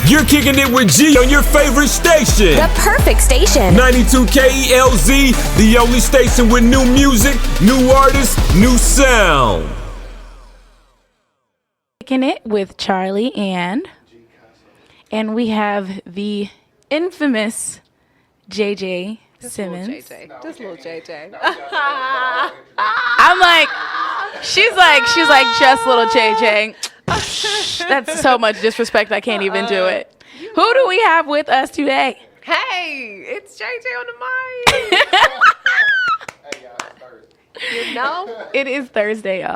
You're kicking it with G on your favorite station. The perfect station. 92 KELZ, the only station with new music, new artists, new sound. Kicking it with Charlie and we have the infamous JJ Simmons. Just little JJ. I'm like, she's like just little JJ. That's so much disrespect. I can't even do it. Who do we have with us today? Hey, it's JJ on the mic. You know, It is Thursday.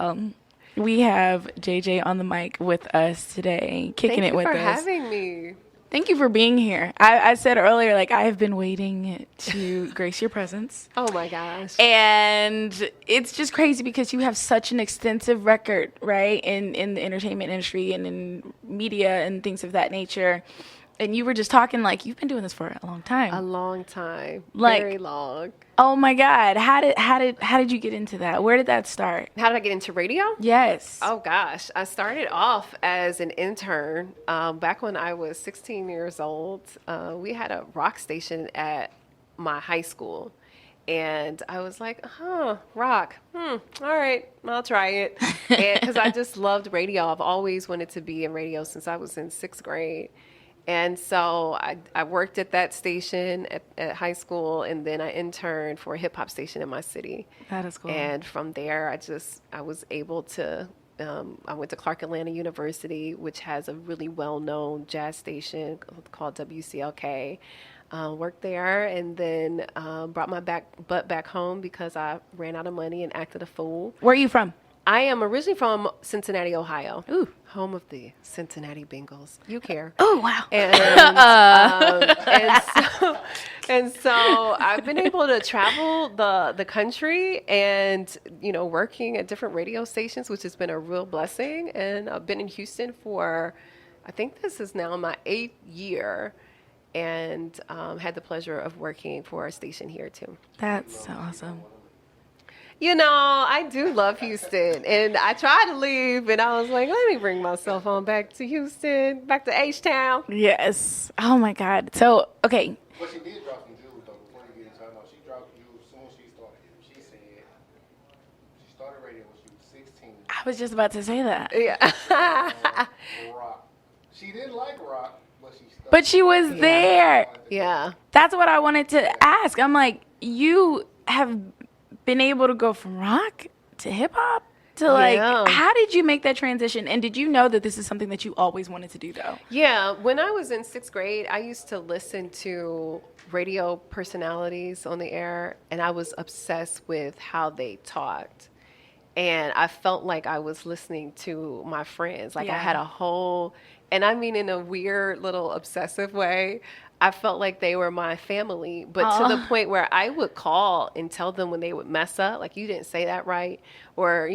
We have JJ on the mic with us today, kicking it with us. Thank you for having me. Thank you for being here. I said earlier, like, I have been waiting to grace your presence. Oh my gosh. And it's just crazy because you have such an extensive record, right, in the entertainment industry and in media and things of that nature. And you were just talking like you've been doing this for a long time. A long time. Like, very long. Oh my God. How did you get into that? Where did that start? How did I get into radio? Yes. Oh gosh, I started off as an intern back when I was 16 years old. We had a rock station at my high school, and I was like, rock. All right, I'll try it, because I just loved radio. I've always wanted to be in radio since I was in 6th grade. And so I worked at that station at high school, and then I interned for a hip hop station in my city. That is cool. And from there, I was able to, I went to Clark Atlanta University, which has a really well-known jazz station called WCLK. Worked there, and then brought my butt back home because I ran out of money and acted a fool. Where are you from? I am originally from Cincinnati, Ohio. Ooh. Home of the Cincinnati Bengals. You care. Oh, wow. And so I've been able to travel the country and, working at different radio stations, which has been a real blessing. And I've been in Houston for, I think this is now my 8th year, and had the pleasure of working for a station here too. That's so awesome. I do love Houston, and I tried to leave, and I was like, let me bring myself on back to Houston, back to H-Town. Yes. Oh, my God. So, okay. But she did drop some jewels, though, before you get into it. I know she dropped jewels as soon as she started. She said she started radio when she was 16. I was just about to say that. Yeah. Rock. She didn't like rock, but she started. But she was there. Yeah. That's what I wanted to ask. I'm like, you have been able to go from rock to hip hop to how did you make that transition? And did you know that this is something that you always wanted to do though? Yeah. When I was in 6th grade, I used to listen to radio personalities on the air, and I was obsessed with how they talked. And I felt like I was listening to my friends. Like I had a whole, and I mean in a weird little obsessive way, I felt like they were my family, but to the point where I would call and tell them when they would mess up, like, you didn't say that right, or,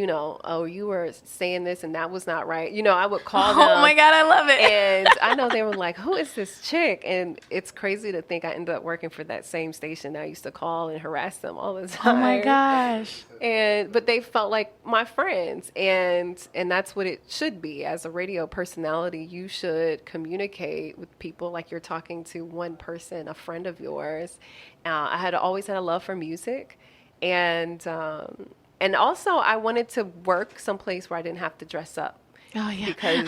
oh, you were saying this and that was not right. I would call them. Oh my God, I love it. And I know they were like, who is this chick? And it's crazy to think I ended up working for that same station. I used to call and harass them all the time. Oh my gosh. But they felt like my friends, and that's what it should be. As a radio personality, you should communicate with people like you're talking to one person, a friend of yours. I had always had a love for music, and also I wanted to work someplace where I didn't have to dress up. Oh yeah. Because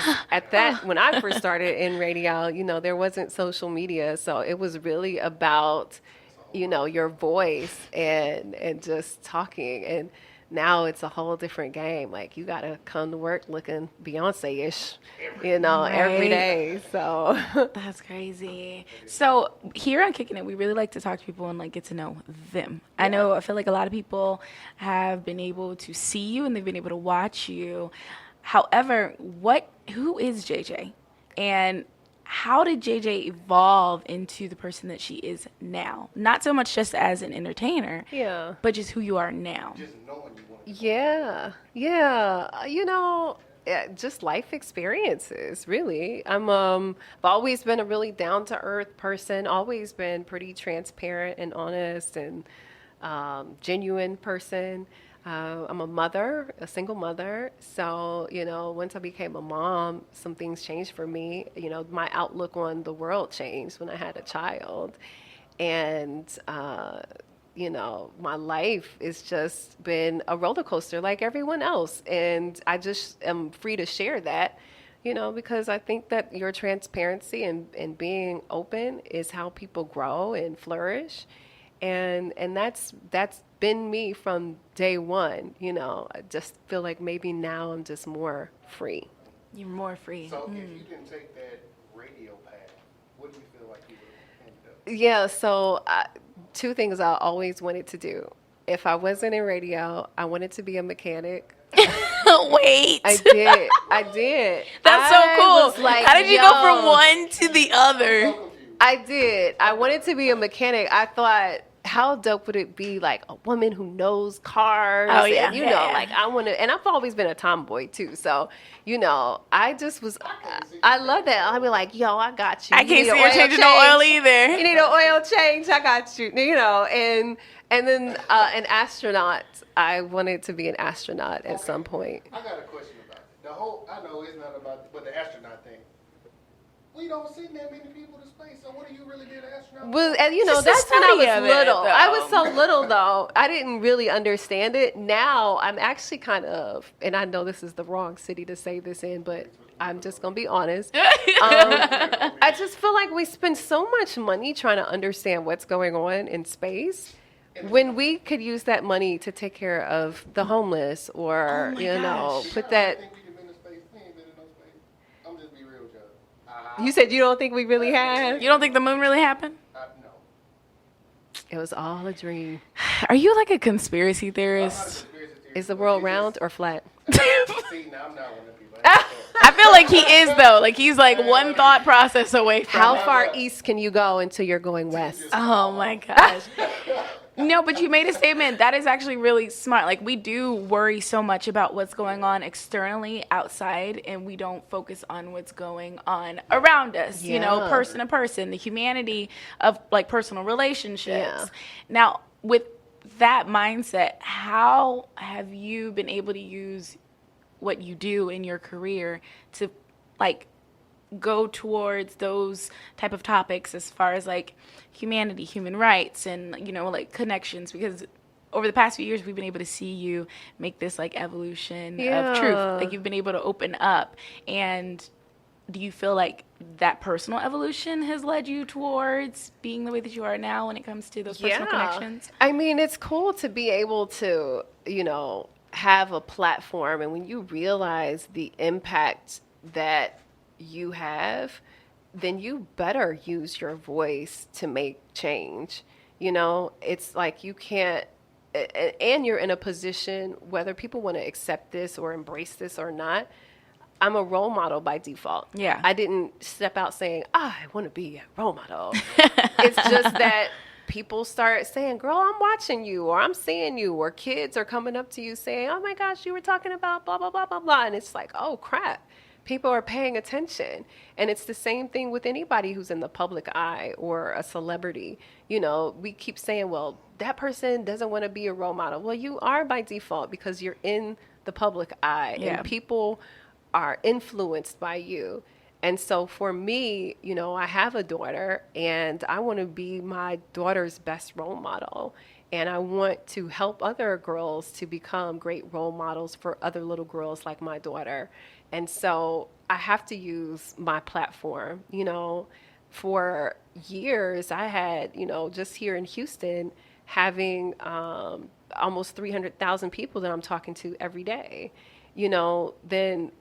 when I first started in radio, there wasn't social media, so it was really about your voice and just talking. And now it's a whole different game. Like, you got to come to work looking Beyonce-ish, every day. So that's crazy. So here on Kicking It, we really like to talk to people and get to know them. Yeah. I feel like a lot of people have been able to see you and they've been able to watch you. However, who is JJ? And how did JJ evolve into the person that she is now? Not so much just as an entertainer, but just who you are now. Just knowing you want to. Yeah. Just life experiences, really. I've always been a really down-to-earth person, always been pretty transparent and honest and genuine person. I'm a mother, a single mother. So, once I became a mom, some things changed for me. My outlook on the world changed when I had a child. And, my life has just been a roller coaster like everyone else. And I just am free to share that, because I think that your transparency and being open is how people grow and flourish. And that's been me from day one. I just feel like maybe now I'm just more free. You're more free. So if you didn't take that radio path, what do you feel like you would have ended up? Yeah, so two things I always wanted to do. If I wasn't in radio, I wanted to be a mechanic. Wait. I did. That's so cool. Was like, how did you go from one to the other? I did. I wanted to be a mechanic. I thought, how dope would it be, like a woman who knows cars? Oh, yeah. And, like I want to, and I've always been a tomboy too. So, I just was, I love that. I'll be like, yo, I got you. I can't see her changing no oil either. You need an oil change. I got you. And then an astronaut. I wanted to be an astronaut at some point. I got a question about it. I know it's not about, but the astronaut thing. We don't send that many people to space, so what do you really do to astronaut? Well, and that's when I was little. I was so little, though. I didn't really understand it. Now, I'm actually kind of, and I know this is the wrong city to say this in, but I'm just going to be honest. I just feel like we spend so much money trying to understand what's going on in space when we could use that money to take care of the homeless or, put that. You said you don't think we really have? You don't think the moon really happened? No. It was all a dream. Are you like a conspiracy theorist? Is the world round or flat? See, now I'm not one of the people. I feel like he is, though. Like, he's like one thought process away from How it. far east can you go until you're going west? Oh, my gosh. No, but you made a statement. That is actually really smart. Like, we do worry so much about what's going on externally outside, and we don't focus on what's going on around us, person to person, the humanity of, like, personal relationships. Yeah. Now, with that mindset, how have you been able to use what you do in your career to, like, go towards those type of topics as far as like humanity, human rights, and like connections? Because over the past few years we've been able to see you make this like evolution of truth. Like, you've been able to open up. And do you feel like that personal evolution has led you towards being the way that you are now when it comes to those personal connections? I mean, it's cool to be able to have a platform, and when you realize the impact that you have, then you better use your voice to make change. It's like you can't, and you're in a position, whether people want to accept this or embrace this or not, I'm a role model by default. Yeah. I didn't step out saying, I want to be a role model. It's just that people start saying, girl, I'm watching you, or I'm seeing you, or kids are coming up to you saying, oh my gosh, you were talking about blah, blah, blah, blah, blah. And it's like, oh crap. People are paying attention. And it's the same thing with anybody who's in the public eye or a celebrity. We keep saying, well, that person doesn't want to be a role model. Well, you are by default because you're in the public eye, and people are influenced by you. And so for me, I have a daughter, and I want to be my daughter's best role model. And I want to help other girls to become great role models for other little girls like my daughter. And so I have to use my platform. For years I had, just here in Houston, having almost 300,000 people that I'm talking to every day. Then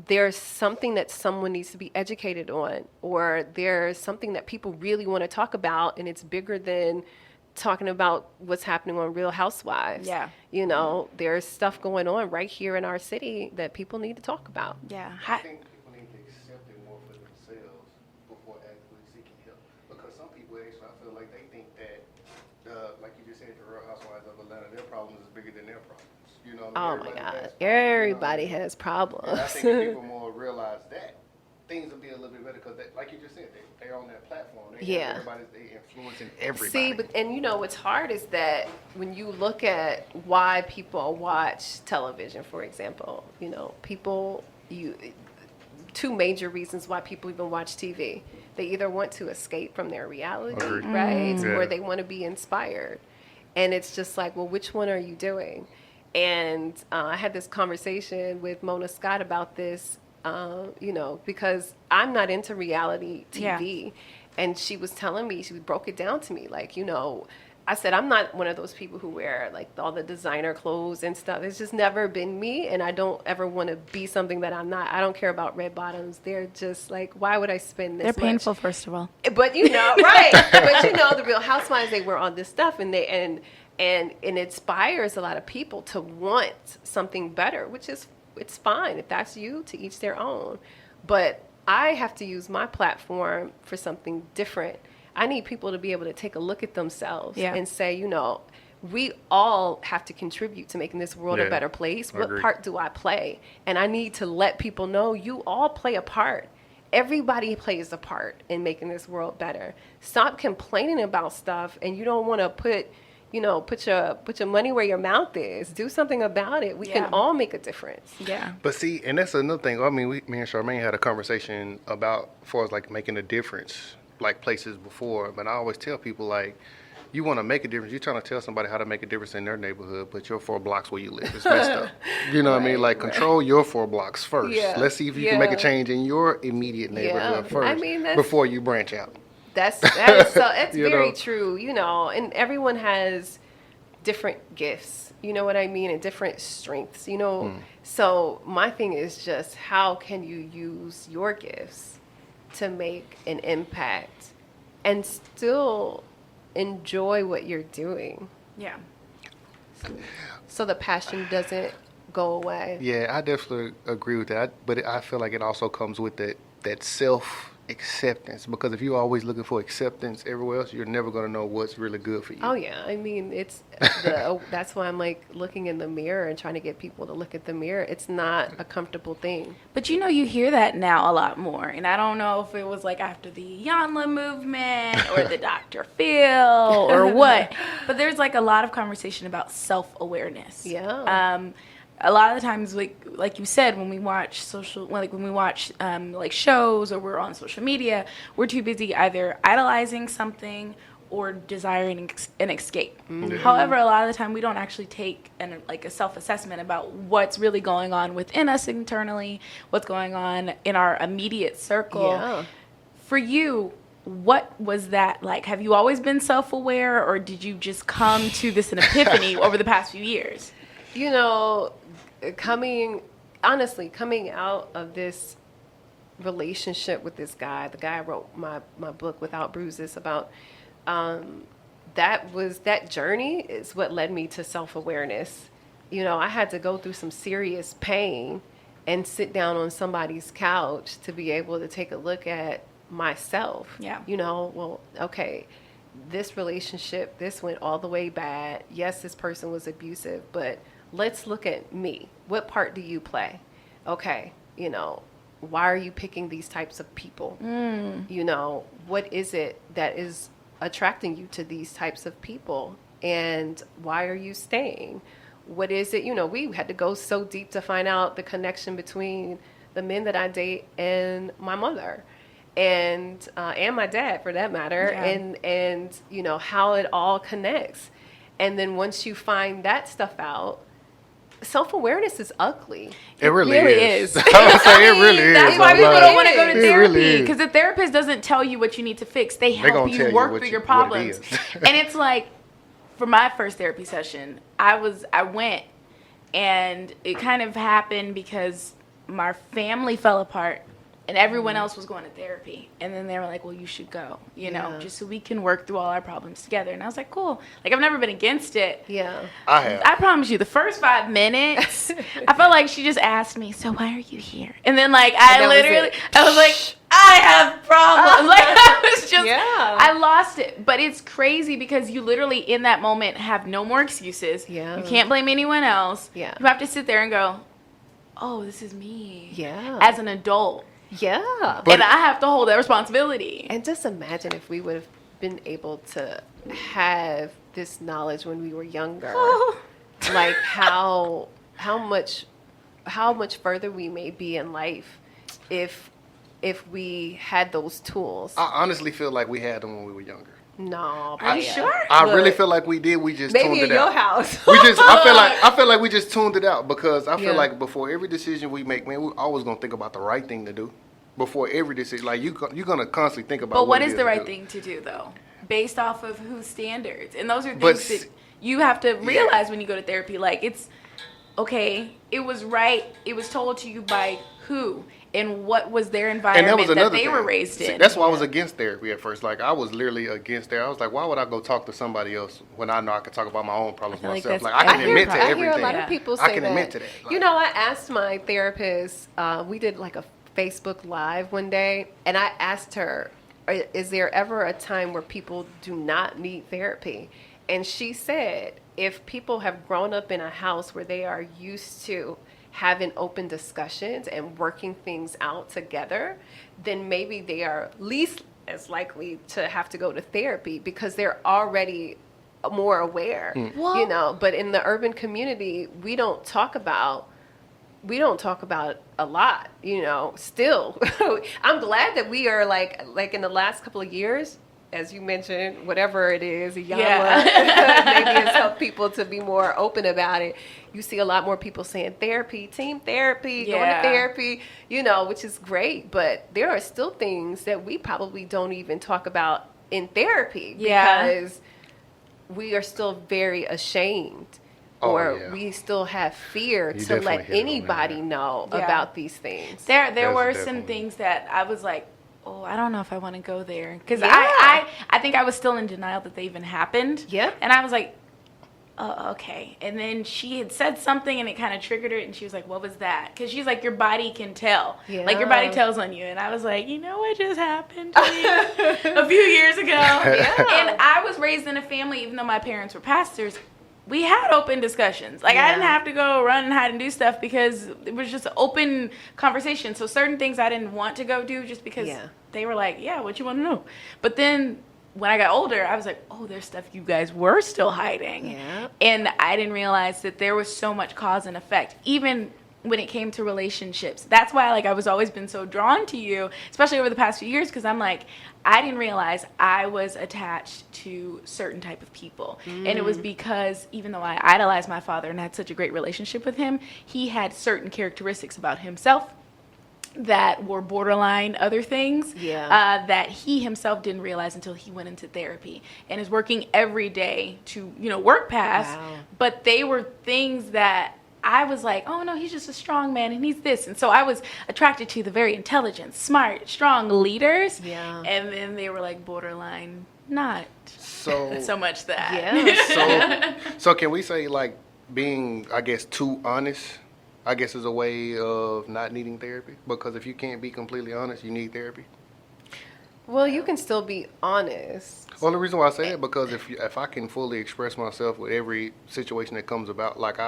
there's something that someone needs to be educated on, or there's something that people really want to talk about, and it's bigger than talking about what's happening on Real Housewives. Yeah. There's stuff going on right here in our city that people need to talk about. Yeah. I think people need to accept it more for themselves before actually seeking help. Because some people actually, I feel like they think that, like you just said, the Real Housewives of Atlanta, their problems is bigger than their problems. Oh my God. Everybody has problems. And I think if people more realize that, things will be a little bit better because, like you just said, they're on that platform. Yeah. They influencing everybody. See, and what's hard is that when you look at why people watch television, for example, two major reasons why people even watch TV. They either want to escape from their reality, right? Yeah. Or they want to be inspired. And it's just like, well, which one are you doing? And I had this conversation with Mona Scott about this, because I'm not into reality TV. Yeah. And she was telling me, she broke it down to me, like, I said, I'm not one of those people who wear like all the designer clothes and stuff. It's just never been me. And I don't ever want to be something that I'm not. I don't care about red bottoms. They're just like, why would I spend this much? They're painful, first of all. But, right. But, the Real Housewives, they wear all this stuff and it inspires a lot of people to want something better, which is, it's fine. If that's you, to each their own. But I have to use my platform for something different. I need people to be able to take a look at themselves and say, we all have to contribute to making this world a better place. What part do I play? And I need to let people know you all play a part. Everybody plays a part in making this world better. Stop complaining about stuff, and you don't want to put your money where your mouth is. Do something about it. We can all make a difference. Yeah. But see, and that's another thing. I mean, me and Charmaine had a conversation about, as far as like making a difference, like places before. But I always tell people, like, you want to make a difference. You're trying to tell somebody how to make a difference in their neighborhood, but your 4 blocks where you live is messed up. You know what I mean? Like, control your 4 blocks first. Yeah. Let's see if you can make a change in your immediate neighborhood first before you branch out. That's very true, and everyone has different gifts, you know what I mean, and different strengths, So my thing is just, how can you use your gifts to make an impact and still enjoy what you're doing? Yeah. So the passion doesn't go away. Yeah, I definitely agree with that. But I feel like it also comes with that self-acceptance. Because if you're always looking for acceptance everywhere else, you're never going to know what's really good for you. Oh, yeah. I mean, that's why I'm like looking in the mirror and trying to get people to look at the mirror. It's not a comfortable thing. But you hear that now a lot more. And I don't know if it was like after the Yanla movement or the Dr. Phil or what. But there's like a lot of conversation about self-awareness. Yeah. A lot of the times, like you said, when we watch like shows or we're on social media, we're too busy either idolizing something or desiring an escape. Mm-hmm. However, a lot of the time we don't actually take a self-assessment about what's really going on within us internally, what's going on in our immediate circle. Yeah. For you, what was that like? Have you always been self-aware, or did you just come to this an epiphany over the past few years? Coming out of this relationship with this guy, the guy I wrote my book Without Bruises about, that journey is what led me to self-awareness. I had to go through some serious pain and sit down on somebody's couch to be able to take a look at myself. Yeah. Okay, this relationship, this went all the way bad. Yes, this person was abusive, but let's look at me. What part do you play? Okay, why are you picking these types of people? What is it that is attracting you to these types of people? And why are you staying? What is it? We had to go so deep to find out the connection between the men that I date and my mother. And my dad, for that matter, and how it all connects. And then once you find that stuff out, self-awareness is ugly. It really is. I would say it really is. That's why people don't want to go to therapy, because the therapist doesn't tell you what you need to fix. They help you work through your problems. And it's like, for my first therapy session, I went, and it kind of happened because my family fell apart. And everyone else was going to therapy. And then they were like, well, you should go, just so we can work through all our problems together. And I was like, cool. Like, I've never been against it. Yeah. I have. I promise you, the first 5 minutes, I felt like she just asked me, so why are you here? And then, like, I was like, I have problems. Like, I was just, I lost it. But it's crazy because you literally, in that moment, have no more excuses. Yeah. You can't blame anyone else. Yeah. You have to sit there and go, oh, this is me. Yeah. As an adult. Yeah. And I have to hold that responsibility. And just imagine if we would have been able to have this knowledge when we were younger. Like how much further we may be in life if we had those tools. I honestly feel like we had them when we were younger. No, Are you sure? I really feel like we did. We just tuned maybe it in out. your house. I feel like we just tuned it out because I feel Yeah. like before every decision we make, man, we're always gonna think about the right thing to do. Before every decision, like you're gonna constantly think about. But what it is is the to right do. thing to do, though? Based off of whose standards? And those are But things that you have to realize when you go to therapy. Like, it's, okay, it was right. It was told to you by who? And what was their And environment that was that another they thing. were raised See, in? that's why I was against therapy at first. Like I was literally against therapy. I was like, why would I go talk to somebody else when I know I can talk about my own problems feel like myself? that's Like I can every admit to problem. I everything. hear a lot Yeah. of people say I can that. admit to that. Like, You know, I asked my therapist, we did like a Facebook Live one day, and I asked her, is there ever a time where people do not need therapy? And she said, if people have grown up in a house where they are used to having open discussions and working things out together, then maybe they are least as likely to have to go to therapy because they're already more aware, Well- you know. But in the urban community, we don't talk about a lot, you know. Still, I'm glad that we are like in the last couple of years, as you mentioned, whatever it is, maybe it's helped people to be more open about it. You see a lot more people saying therapy, team therapy, going to therapy, you know, which is great. But there are still things that we probably don't even talk about in therapy because we are still very ashamed. Or we still have fear to definitely let hit it on anybody that. know about these things. There That's were some definitely- things that I was like, oh, I don't know if I want to go there. Because Yeah. I think I was still in denial that they even happened. Yep. And I was like, oh, okay. And then she had said something and it kind of triggered her. And she was like, what was that? Because she's like, your body can tell. Like, your body Yeah. tells on you. And I was like, you know what just happened to me a few years ago? And I was raised in a family, even though my parents were pastors, we had open discussions. Like, I didn't have to go run and hide and do stuff because it was just an open conversation. So certain things I didn't want to go do just because they were like, yeah, what you want to know? But then when I got older, I was like, oh, there's stuff you guys were still hiding. Yeah. And I didn't realize that there was so much cause and effect, even when it came to relationships. That's why, like, I was always been so drawn to you, especially over the past few years, because I'm like, I didn't realize I was attached to certain type of people. And it was because even though I idolized my father and had such a great relationship with him, he had certain characteristics about himself that were borderline other things that he himself didn't realize until he went into therapy and is working every day to, you know, work past. Wow. But they were things that I was like, oh no, he's just a strong man and he's this. And so I was attracted to the very intelligent, smart, strong leaders. Yeah. And then they were like borderline not So so much that. Yeah. So can we say like being, I guess, too honest, I guess, is a way of not needing therapy? Because if you can't be completely honest, you need therapy. Well, you can still be honest. Well, the reason why I say that because if I can fully express myself with every situation that comes about, like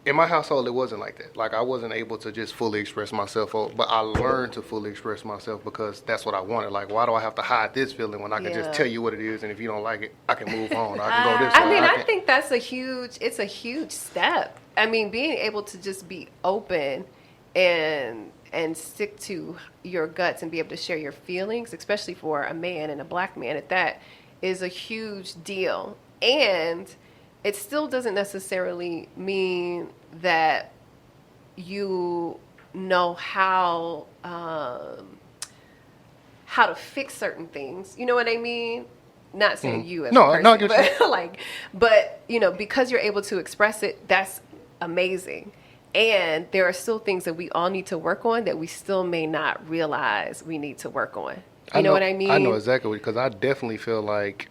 in my household, it wasn't like that. Like I wasn't able to just fully express myself, but I learned to fully express myself because that's what I wanted. Like, why do I have to hide this feeling when I can just tell you what it is, and if you don't like it, I can move on. I can go this way. I mean, I think that's it's a huge step. I mean, being able to just be open and stick to your guts and be able to share your feelings, especially for a man and a black man at that, is a huge deal. And it still doesn't necessarily mean that you know how to fix certain things. You know what I mean? Not saying you as a person, I get what but but you know, because you're able to express it, that's amazing. And there are still things that we all need to work on that we still may not realize we need to work on. You know what I mean? I know exactly, because I definitely feel like,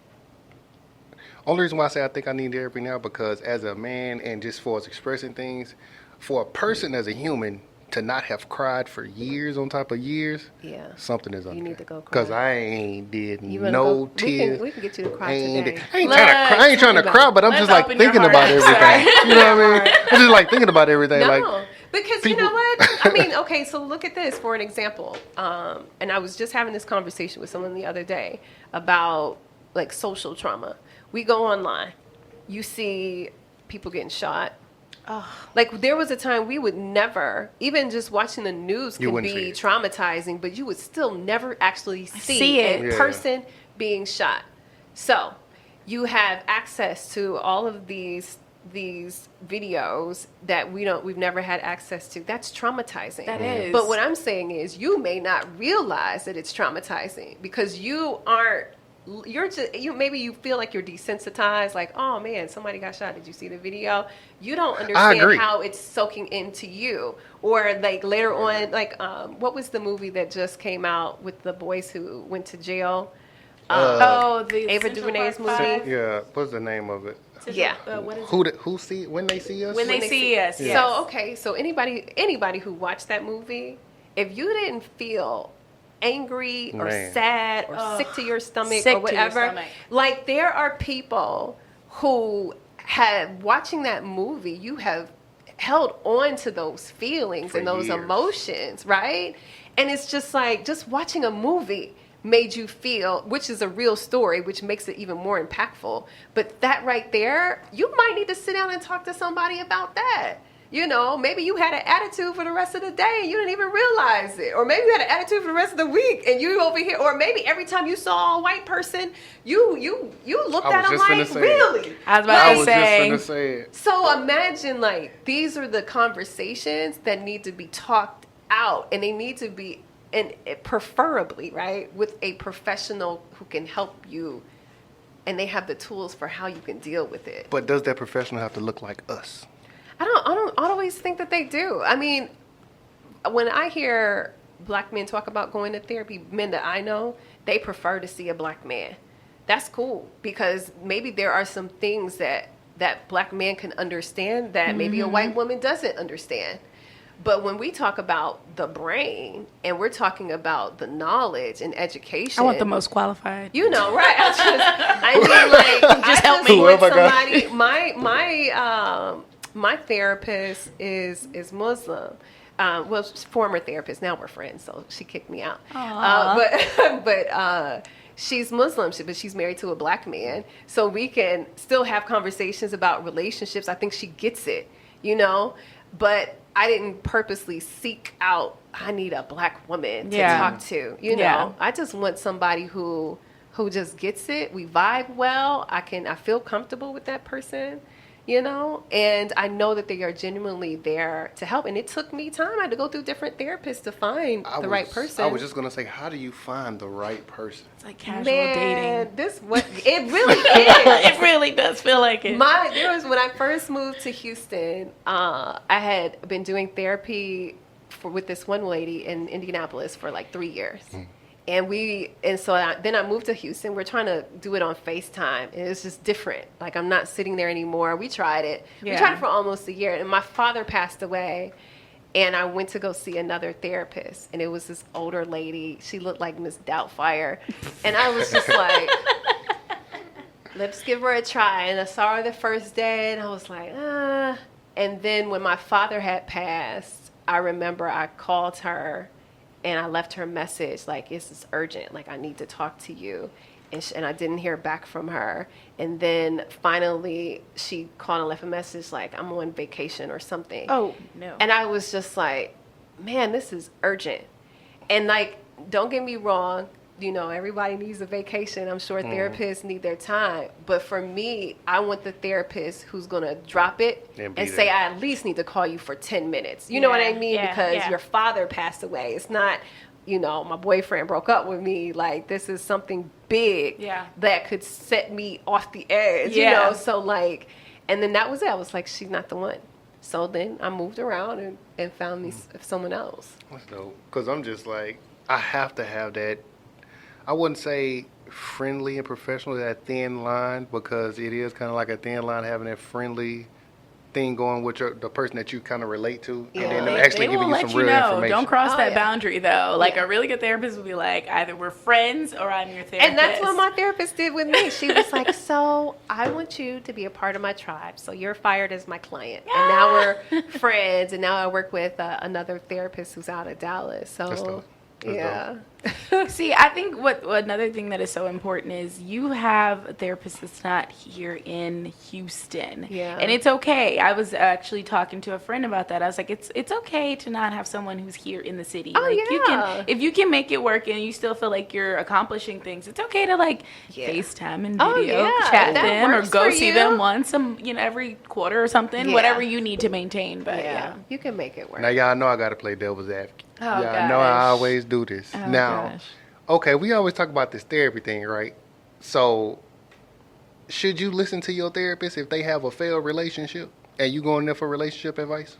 only reason why I say I think I need therapy now, because as a man and just for us expressing things, for a person as a human to not have cried for years on top of years, something is up. You need to go cry. Because I ain't did You wanna no go? tears. We can get you to cry I ain't today. I ain't trying to cry, but I'm Let's just like open your thinking heart about up. everything. You know what I mean? I'm just like thinking about everything. No, Like, Because you know what? I mean, okay, so look at this for an example. And I was just having this conversation with someone the other day about like social trauma. We go online, you see people getting shot. Like there was a time we would never, even just watching the news can be traumatizing, but you would still never actually see a person being shot. So you have access to all of these videos that we've never had access to. That's traumatizing. That is. But what I'm saying is you may not realize that it's traumatizing because maybe you feel like you're desensitized, like, oh man, somebody got shot. Did you see the video? You don't understand how it's soaking into you. Or like later on, like what was the movie that just came out with the boys who went to jail? The Ava DuVernay's movie. Yeah, what's the name of it? Yeah. What is Who see when they see us? When they see us. Yes. So okay, so anybody who watched that movie, if you didn't feel angry or sad or sick to your stomach or whatever, like there are people who have watching that movie, you have held on to those feelings and those emotions, right? And it's just like just watching a movie made you feel, which is a real story, which makes it even more impactful. But that right there, you might need to sit down and talk to somebody about that. You know, maybe you had an attitude for the rest of the day and you didn't even realize it. Or maybe you had an attitude for the rest of the week and you over here. Or maybe every time you saw a white person, you looked at them like, really? I was about to say. Just finna say it. So imagine, like, these are the conversations that need to be talked out. And they need to be, and preferably, right, with a professional who can help you. And they have the tools for how you can deal with it. But does that professional have to look like us? I don't always think that they do. I mean, when I hear black men talk about going to therapy, men that I know, they prefer to see a black man. That's cool because maybe there are some things that black men can understand that maybe a white woman doesn't understand. But when we talk about the brain and we're talking about the knowledge and education, I want the most qualified. You know, right? I mean, like, just help me with somebody. My therapist is Muslim. Well, former therapist. Now we're friends, so she kicked me out. But she's Muslim, but she's married to a black man, so we can still have conversations about relationships. I think she gets it, you know. But I didn't purposely seek out. I need a black woman to talk to, you know. Yeah. I just want somebody who just gets it. We vibe well. I feel comfortable with that person. You know, and I know that they are genuinely there to help. And it took me time. I had to go through different therapists to find the right person. I was just going to say, how do you find the right person? It's like casual dating. It really is. It really does feel like it. When I first moved to Houston, I had been doing therapy with this one lady in Indianapolis for like 3 years. Then I moved to Houston. We're trying to do it on FaceTime. And it's just different. Like, I'm not sitting there anymore. We tried it. Yeah. We tried it for almost a year. And my father passed away. And I went to go see another therapist. And it was this older lady. She looked like Miss Doubtfire. And I was just like, let's give her a try. And I saw her the first day. And I was like, And then when my father had passed, I remember I called her. And I left her a message like, this is urgent. Like, I need to talk to you. And I didn't hear back from her. And then finally she called and left a message like, I'm on vacation or something. Oh, no. And I was just like, man, this is urgent. And like, don't get me wrong. You know, everybody needs a vacation. I'm sure therapists need their time. But for me, I want the therapist who's going to drop it and say, I at least need to call you for 10 minutes. You know what I mean? Because your father passed away. It's not, you know, my boyfriend broke up with me. Like, this is something big that could set me off the edge, you know? So, like, and then that was it. I was like, she's not the one. So then I moved around and found me someone else. That's dope. Because I'm just like, I have to have that. I wouldn't say friendly and professional, that thin line, because it is kind of like a thin line having that friendly thing going with the person that you kind of relate to, Yeah. and then them They actually will giving you let some real information. Don't cross Oh, that yeah. boundary, though. Like, Yeah. a really good therapist will be like, either we're friends or I'm your therapist. And that's what my therapist did with me. She was like, so I want you to be a part of my tribe. So you're fired as my client. And now we're friends. And now I work with another therapist who's out of Dallas. That's So, dope. That's yeah. See, I think what another thing that is so important is you have a therapist that's not here in Houston. Yeah. And it's okay. I was actually talking to a friend about that. I was like, it's okay to not have someone who's here in the city. Oh, like you yeah. can, if you can make it work and you still feel like you're accomplishing things, it's okay to like Yeah. FaceTime and Oh, video yeah. chat That them or works go for see you. them once every quarter or something, Yeah. whatever you need to maintain. But yeah. You can make it work. Now y'all know I gotta play devil's advocate. Oh, Y'all know I gosh. always do this. Oh, Now, gosh. okay, we always talk about this therapy thing, right? So, should you listen to your therapist if they have a failed relationship and you going there for relationship advice?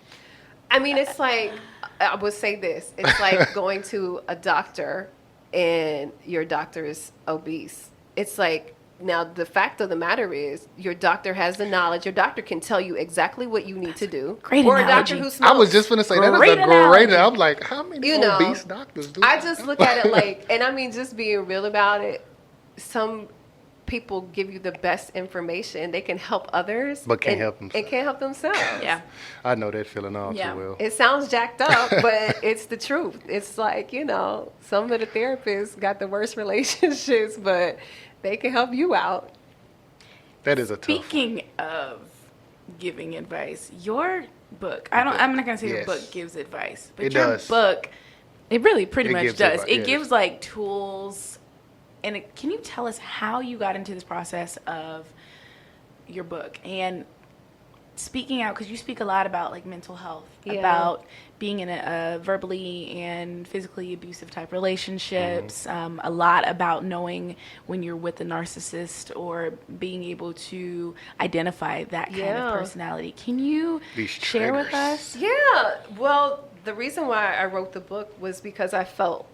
I mean, it's like, I would say this. It's like going to a doctor and your doctor is obese. It's like, now the fact of the matter is your doctor has the knowledge. Your doctor can tell you exactly what you need to do. Great or analogy. a doctor who smokes. I was just gonna say that is Great a analogy. great. I'm like, how many You know, obese doctors do? I that? just look at it like, and I mean, just being real about it, some people give you the best information. They can help others. But can't and- help themselves. And can't help themselves. Yeah. I know that feeling all Yeah. too well. It sounds jacked up, but it's the truth. It's like, you know, some of the therapists got the worst relationships, but they can help you out. That is a tough. one. Speaking of giving advice, your book, I'm not going to say Yes. the book gives advice, but It your does. book, it really pretty It much gives does. advice, It yes. gives like tools. And can you tell us how you got into this process of your book and speaking out? Because you speak a lot about like mental health, Yeah. about being in a verbally and physically abusive type relationships, a lot about knowing when you're with a narcissist or being able to identify that kind Yeah. of personality. Can you These share with triggers. us? Yeah. Well, the reason why I wrote the book was because I felt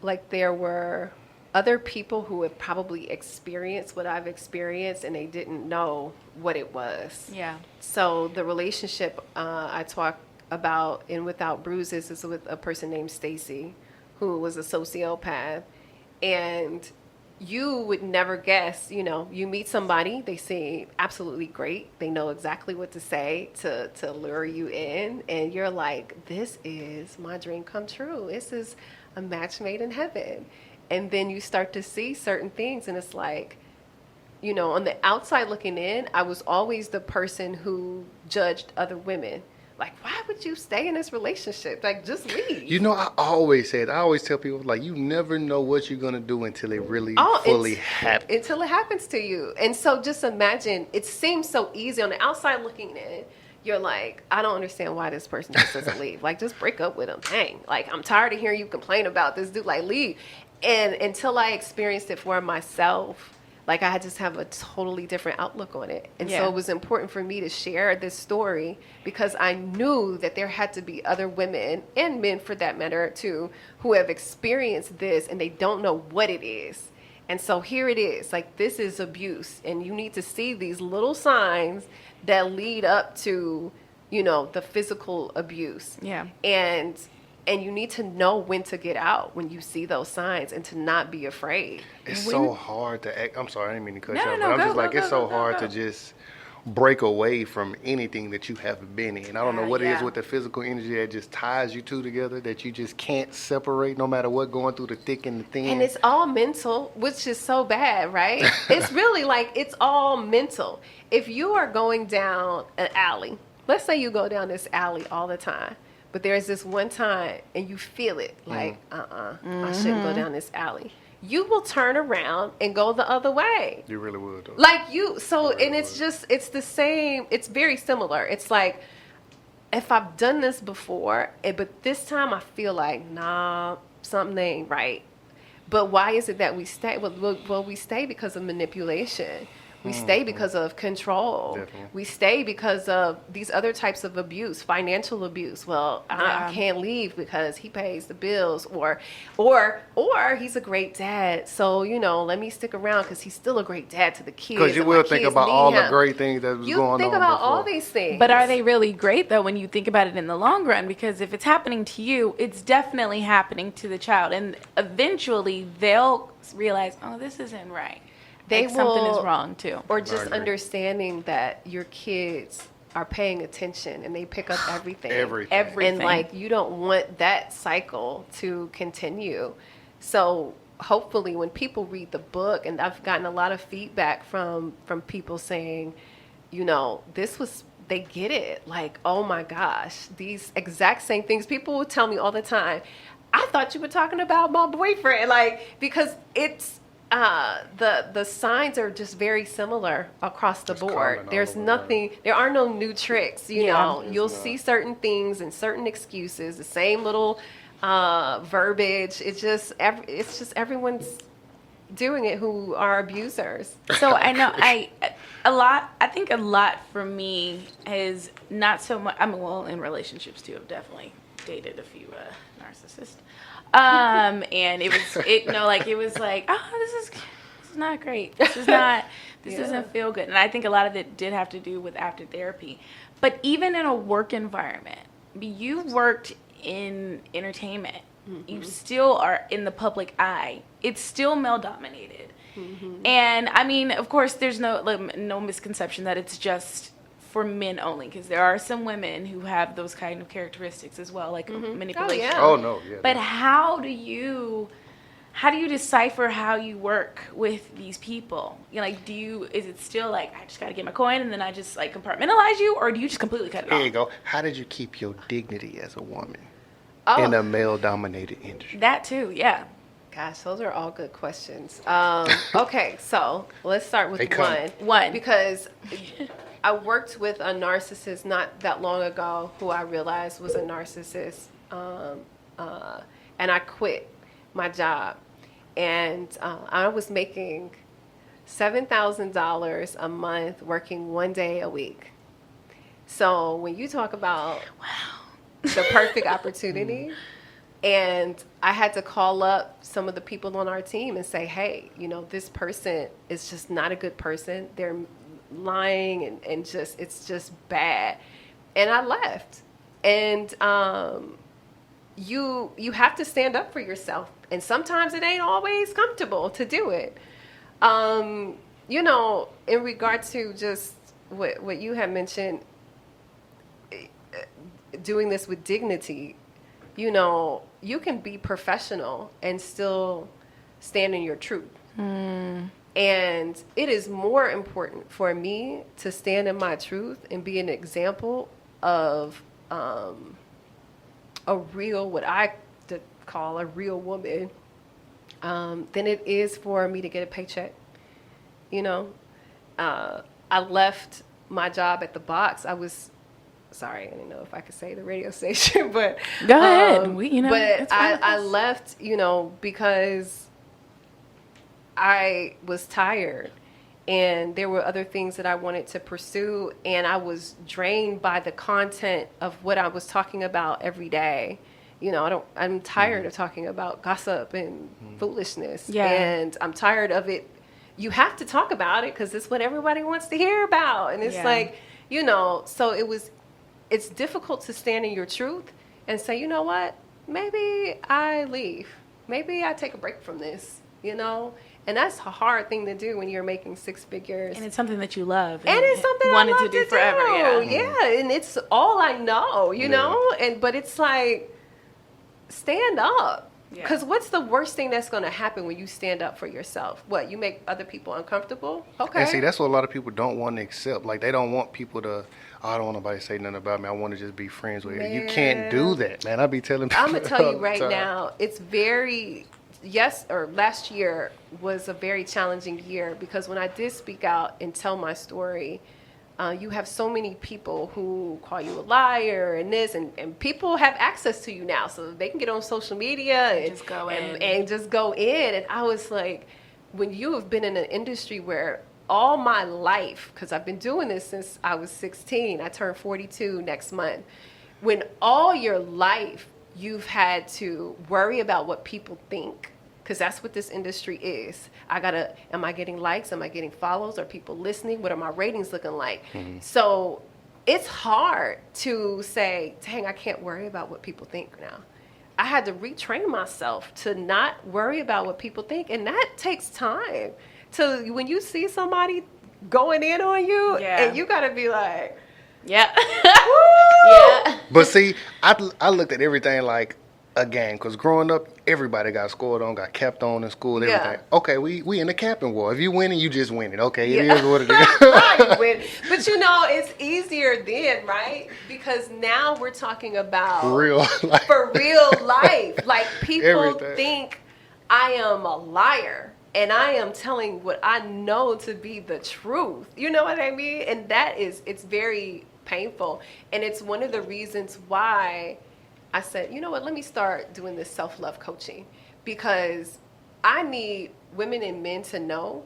like there were other people who had probably experienced what I've experienced and they didn't know what it was. Yeah. So the relationship I talk about in Without Bruises is with a person named Stacy, who was a sociopath. And you would never guess, you know, you meet somebody, they seem absolutely great. They know exactly what to say to lure you in. And you're like, this is my dream come true. This is a match made in heaven. And then you start to see certain things and it's like, you know, on the outside looking in, I was always the person who judged other women. Like, why would you stay in this relationship? Like, just leave. You know, I always tell people, like, you never know what you're going to do until it really fully happens. Until it happens to you. And so just imagine, it seems so easy on the outside looking in. You're like, I don't understand why this person just doesn't leave. Like, just break up with him. Dang. Like, I'm tired of hearing you complain about this dude. Like, leave. And until I experienced it for myself, like I just have a totally different outlook on it. And Yeah. so it was important for me to share this story because I knew that there had to be other women and men for that matter too, who have experienced this and they don't know what it is. And so here it is, like this is abuse and you need to see these little signs that lead up to, you know, the physical abuse. Yeah. And you need to know when to get out when you see those signs and to not be afraid. It's so hard to act. I'm sorry, I didn't mean to cut No, you off, no, but I'm go, just like, go, it's go, so go, hard go. to just break away from anything that you have been in. I don't know what it Yeah. is with the physical energy that just ties you two together that you just can't separate no matter what, going through the thick and the thin. And it's all mental, which is so bad, right? It's really like it's all mental. If you are going down an alley, let's say you go down this alley all the time, but there's this one time and you feel it like, I shouldn't go down this alley. You will turn around and go the other way. You really would, though. Like you, so, Really and it's would. just, it's the same, it's very similar. It's like, if I've done this before, but this time I feel like, nah, something ain't right. But why is it that we stay? Well, we stay because of manipulation. We stay because of control. Definitely. We stay because of these other types of abuse, financial abuse. Well, I can't leave because he pays the bills, or he's a great dad. So, let me stick around because he's still a great dad to the kids. Because you will think about all the great things that was going on. You think about before. all these things. But are they really great, though, when you think about it in the long run? Because if it's happening to you, it's definitely happening to the child. And eventually they'll realize, oh, this isn't right. Something is wrong, too. Or just understanding that your kids are paying attention and they pick up everything. Everything. And, you don't want that cycle to continue. So hopefully when people read the book, and I've gotten a lot of feedback from people saying, they get it. Oh my gosh, these exact same things. People would tell me all the time, I thought you were talking about my boyfriend. Because it's, the signs are just very similar across the board. There's nothing, there are no new tricks, you'll see certain things and certain excuses, the same little verbiage. It's just everyone's doing it who are abusers. So I know I think a lot for me is not so much, in relationships too, I've definitely dated a few narcissists. And it was like, oh, this is not great. This doesn't feel good. And I think a lot of it did have to do with after therapy. But even in a work environment, you worked in entertainment. Mm-hmm. You still are in the public eye. It's still male dominated. Mm-hmm. And of course, there's no misconception that it's just for men only, because there are some women who have those kind of characteristics as well, like manipulation. Oh no, yeah. But how do you decipher how you work with these people? Is it still I just got to get my coin and then I just compartmentalize you, or do you just completely cut it off? There you go. How did you keep your dignity as a woman in a male-dominated industry? That too, yeah. Gosh, those are all good questions. Okay, so let's start with one. Because I worked with a narcissist not that long ago who I realized was a narcissist, and I quit my job. And I was making $7,000 a month working 1 day a week. So when you talk about the perfect opportunity, and I had to call up some of the people on our team and say, hey, this person is just not a good person. They're lying and just, it's just bad. And I left. And you have to stand up for yourself. And sometimes it ain't always comfortable to do it. In regard to just what you had mentioned, doing this with dignity, you can be professional and still stand in your truth. Mm. And it is more important for me to stand in my truth and be an example of what I call a real woman, than it is for me to get a paycheck. I left my job at the box. Sorry, I didn't know if I could say the radio station, but go ahead. But I left, because I was tired and there were other things that I wanted to pursue, and I was drained by the content of what I was talking about every day. I'm tired of talking about gossip and foolishness, and I'm tired of it. You have to talk about it because it's what everybody wants to hear about, and it's so it's difficult to stand in your truth and say, you know what, maybe I leave. Maybe I take a break from this, And that's a hard thing to do when you're making six figures. And it's something that you love. And it's something I love to do forever. Yeah, and it's all I know, But it's stand up. Because what's the worst thing that's going to happen when you stand up for yourself? What, you make other people uncomfortable? Okay. And see, that's what a lot of people don't want to accept. They don't want people to, I don't want nobody to say nothing about me. I want to just be friends with you. You can't do that, man. I be telling people. I'm going to tell you right now, it's last year was a very challenging year, because when I did speak out and tell my story, you have so many people who call you a liar and this, and people have access to you now, so they can get on social media and just go in. And I was like, when you have been in an industry where all my life, because I've been doing this since I was 16. I turned 42 next month. When all your life you've had to worry about what people think, because that's what this industry is. Am I getting likes? Am I getting follows? Are people listening? What are my ratings looking like? So it's hard to say, dang, I can't worry about what people think now. I had to retrain myself to not worry about what people think. And that takes time. So when you see somebody going in on you, and you got to be like, yeah. yeah. But see, I looked at everything like a game, because growing up, everybody got scored on, got kept on in school, everything. Yeah. Okay, we in the capping war. If you winning, you just winning. Okay, it Yeah. is what it is. You win. But you know, it's easier then, right? Because now we're talking about For real life. For real life. Like, people Everything. think I am a liar, and I am telling what I know to be the truth. You know what I mean? And it's very painful. And it's one of the reasons why I said, you know what, let me start doing this self-love coaching, because I need women and men to know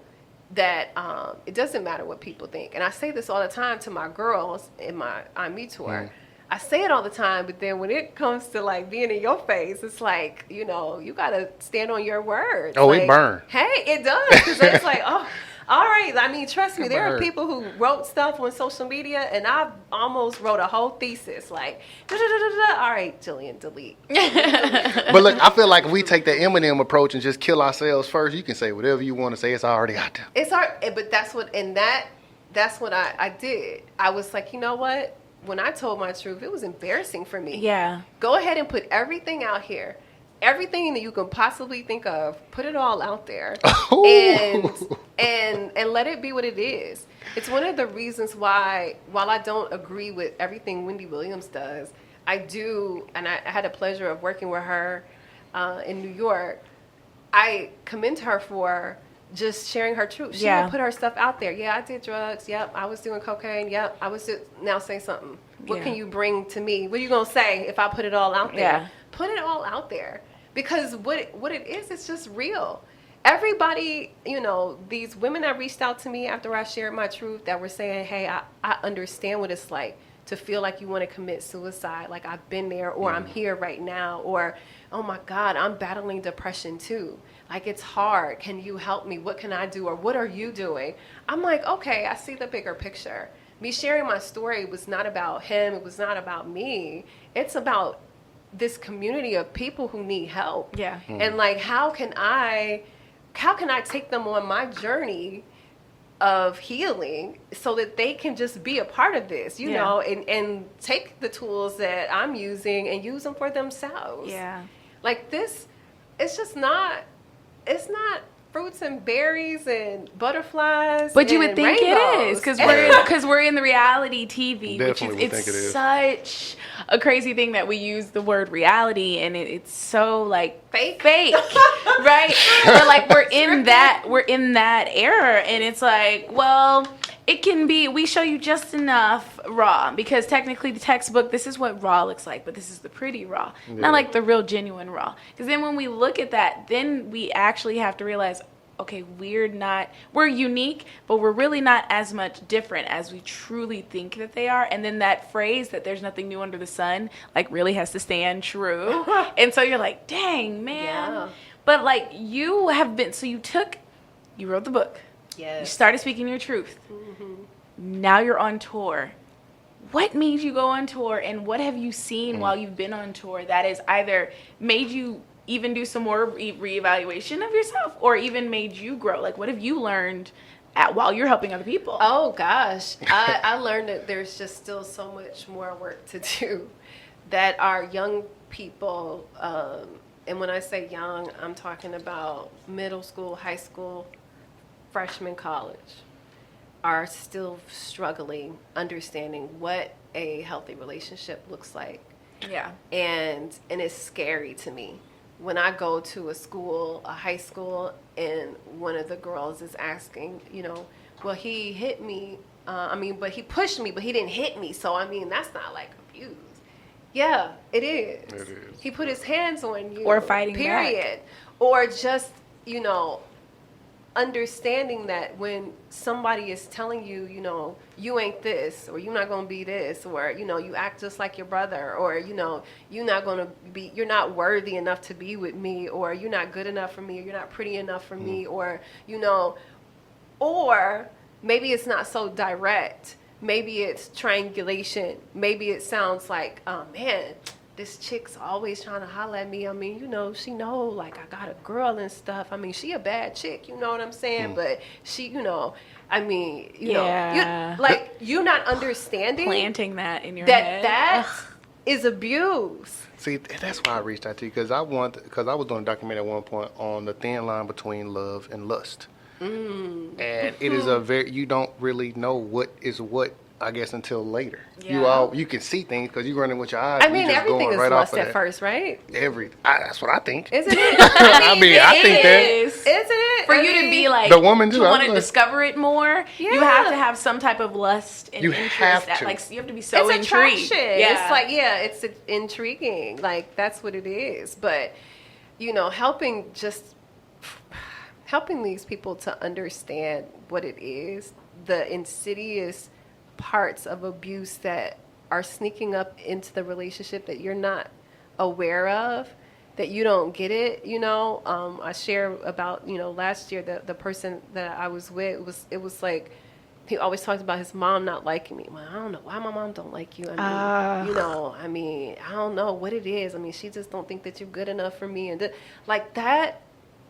that it doesn't matter what people think. And I say this all the time to my girls in my On Me tour. I say it all the time, but then when it comes to like being in your face, it's like, you know, you got to stand on your words. Oh, like, it burn. Hey, it does. Because it's like, oh, all right. I mean, trust me, It there are burn. people who wrote stuff on social media, and I almost wrote a whole thesis like, all right, Jillian, delete. But look, I feel like if we take the Eminem approach and just kill ourselves first, you can say whatever you want to say. It's already out there. It's hard, but that's what I did. I was like, you know what? When I told my truth, it was embarrassing for me. Yeah. Go ahead and put everything out here. Everything that you can possibly think of, put it all out there. And let it be what it is. It's one of the reasons why, while I don't agree with everything Wendy Williams does, I do, and I had the pleasure of working with her in New York. I commend her for just sharing her truth. She would put her stuff out there. Yeah, I did drugs. Yep, I was doing cocaine. Yep, I was now say something. What can you bring to me? What are you going to say if I put it all out there? Yeah. Put it all out there. Because what it is, it's just real. Everybody, you know, these women that reached out to me after I shared my truth that were saying, hey, I understand what it's like to feel like you want to commit suicide. Like, I've been there, or I'm here right now, or, oh my God, I'm battling depression too. Like, it's hard. Can you help me? What can I do? Or what are you doing? I'm like, okay, I see the bigger picture. Me sharing my story was not about him. It was not about me. It's about this community of people who need help. Yeah. And like, how can I take them on my journey of healing so that they can just be a part of this, you know, and take the tools that I'm using and use them for themselves. Yeah. Like, this, it's not fruits and berries and butterflies. But you would and think rainbows. it is, because we're in the reality TV, Definitely which would think it is. such a crazy thing that we use the word reality, and it's so like Fake. right? But like we're in that era, and it's like, well, it can be. We show you just enough raw, because technically the textbook, this is what raw looks like, but this is the pretty raw, not like the real genuine raw. Because then when we look at that, then we actually have to realize, okay, we're unique, but we're really not as much different as we truly think that they are. And then that phrase that there's nothing new under the sun, like, really has to stand true. And so you're like, dang, man. Yeah. But like, you wrote the book. Yes. You started speaking your truth. Mm-hmm. Now you're on tour. What made you go on tour, and what have you seen while you've been on tour that has either made you even do some more reevaluation of yourself, or even made you grow? Like, what have you learned while you're helping other people? Oh gosh, I learned that there's just still so much more work to do, that our young people, and when I say young, I'm talking about middle school, high school, freshman college, are still struggling understanding what a healthy relationship looks like. Yeah. And it's scary to me when I go to a high school, and one of the girls is asking, you know, well, he hit me, but he pushed me, but he didn't hit me. So, I mean, that's not like abuse. Yeah, it is. It is. He put his hands on you. Or fighting period. back. Or just, you know, understanding that when somebody is telling you, you know, you ain't this, or you're not going to be this, or, you know, you act just like your brother, or, you know, you're not worthy enough to be with me, or you're not good enough for me, or you're not pretty enough for me, or, you know, or maybe it's not so direct. Maybe it's triangulation. Maybe it sounds like, oh man, this chick's always trying to holler at me. I mean, you know, she know, like, I got a girl and stuff. I mean, she a bad chick, you know what I'm saying? But she, you know, I mean, you know, you're not understanding. Planting that in your head. That is abuse. See, that's why I reached out to you, because I was doing a documentary at one point on the thin line between love and lust. And it is you don't really know what is what, I guess, until later. Yeah. You can see things because you're running with your eyes. I mean, everything is lust at first, right? That's what I think. Isn't it? I mean, I think that. Isn't it? For you to be like, the woman too, to want to discover it more, you have to have some type of lust and interest. You have to be so intrigued. Yeah. It's like, it's intriguing. Like, that's what it is. But, you know, helping these people to understand what it is, the insidious parts of abuse that are sneaking up into the relationship that you're not aware of, that you don't get it, you know. I share about, you know, last year the person that I was with, it was like, he always talked about his mom not liking me. Well, I don't know why my mom don't like you. I mean, you know, I mean, I don't know what it is. I mean, she just don't think that you're good enough for me. And like, that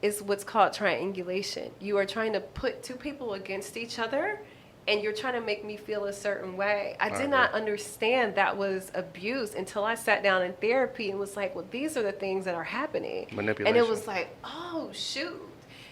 is what's called triangulation. You are trying to put two people against each other, and you're trying to make me feel a certain way. I did not understand that was abuse until I sat down in therapy and was like, well, these are the things that are happening. Manipulation. And it was like, oh, shoot.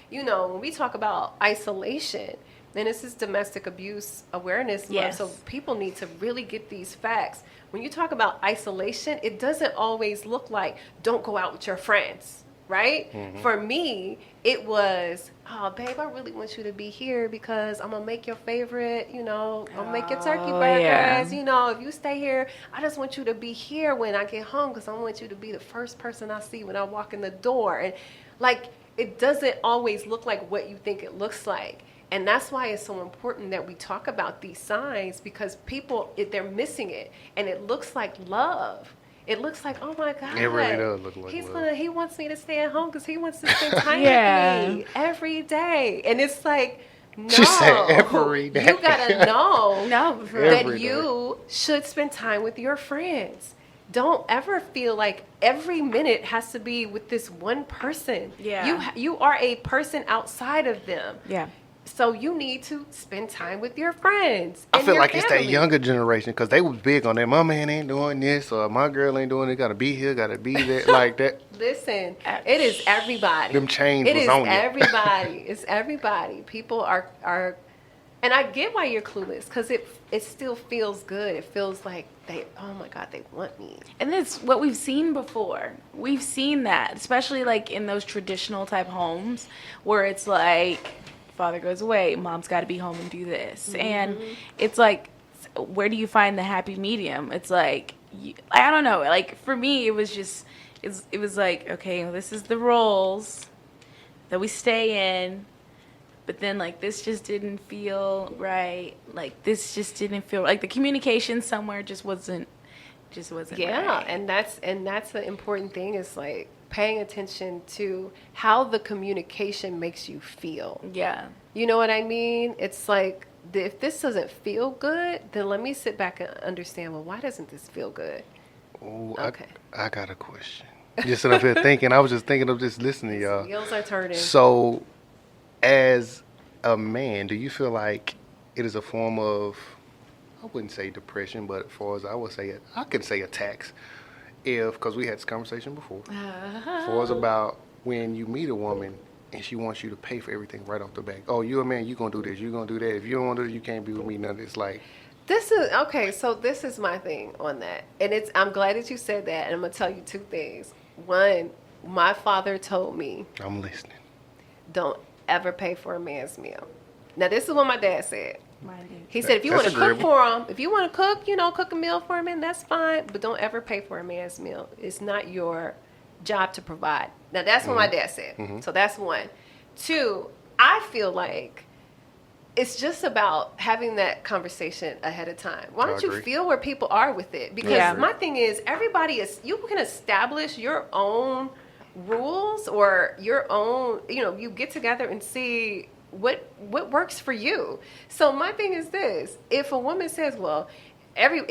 You know, when we talk about isolation, and this is Domestic Abuse Awareness Month, so people need to really get these facts. When you talk about isolation, it doesn't always look like, don't go out with your friends. Right? Mm-hmm. For me, it was, oh, babe, I really want you to be here because I'm going to make your favorite, you know, I'm going to make your turkey burgers. Yeah. You know, if you stay here, I just want you to be here when I get home because I want you to be the first person I see when I walk in the door. And, like, it doesn't always look like what you think it looks like. And that's why it's so important that we talk about these signs, because people, they're missing it. And it looks like love. It looks like, oh my God. It really does look like love. He wants me to stay at home because he wants to spend time with me every day. And it's like, no. She said every day. You gotta know that you should spend time with your friends. Don't ever feel like every minute has to be with this one person. Yeah. You are a person outside of them. Yeah. So you need to spend time with your friends. I feel like it's that younger generation, because they was big on that. My man ain't doing this, or my girl ain't doing it. Got to be here, got to be there, like that. Listen, it is everybody. Them chains was on you. Everybody. It's everybody. People are, and I get why you're clueless, because it still feels good. It feels like oh my God, they want me. And that's what we've seen before. We've seen that, especially like in those traditional type homes where it's like, father goes away, mom's got to be home and do this. Mm-hmm. And it's like, where do you find the happy medium? It's like, I don't know. Like, for me, it was just, it was like, okay, well, this is the roles that we stay in. But then, like, this just didn't feel right. Like, this just didn't feel, like, the communication somewhere just wasn't right. And that's the important thing, is like paying attention to how the communication makes you feel. Yeah. You know what I mean? It's like, if this doesn't feel good, then let me sit back and understand, well, why doesn't this feel good? Oh, okay. I got a question. Just sitting up here thinking, I was just thinking of just listening to y'all. Wheels are turning. So, as a man, do you feel like it is a form of, I wouldn't say depression, but as far as I would say, I could say attacks, because we had this conversation before, for us about when you meet a woman and she wants you to pay for everything right off the bat. Oh, you're a man, you're going to do this, you're going to do that. If you don't want to do this, you can't be with me. None of this. Like, this is, okay, so this is my thing on that. And I'm glad that you said that, and I'm going to tell you two things. One, my father told me, I'm listening, don't ever pay for a man's meal. Now, this is what my dad said. He said, if you want to cook for him, if you want to cook, cook a meal for a man, that's fine. But don't ever pay for a man's meal. It's not your job to provide. Now, that's what my dad said. Mm-hmm. So that's one. Two, I feel like it's just about having that conversation ahead of time. Why don't you feel where people are with it? Because my thing is, you can establish your own rules or your own, you get together and see what works for you. So my thing is this: if a woman says, well, every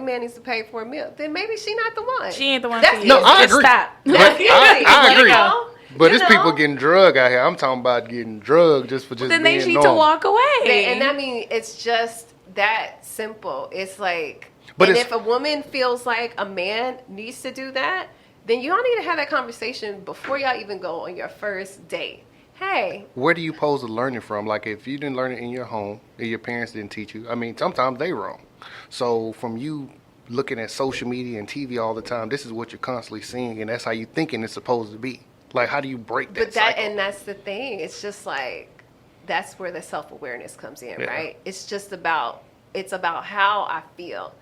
man needs to pay for a meal, then maybe she not the one. She ain't the one for you. No, I agree. Stop. I agree. But it's people getting drugged out here. I'm talking about getting drugged just for just then being they need normal. to walk away. And I mean, it's just that simple. It's like, but if a woman feels like a man needs to do that, then y'all need to have that conversation before y'all even go on your first date. Hey, where do you pose to learn it from? Like, if you didn't learn it in your home, and your parents didn't teach you, I mean, sometimes they wrong. So from you looking at social media and TV all the time, this is what you're constantly seeing, and that's how you thinking it's supposed to be. Like, how do you break that cycle? And that's the thing. It's just like, that's where the self-awareness comes in, right? It's about how I feel.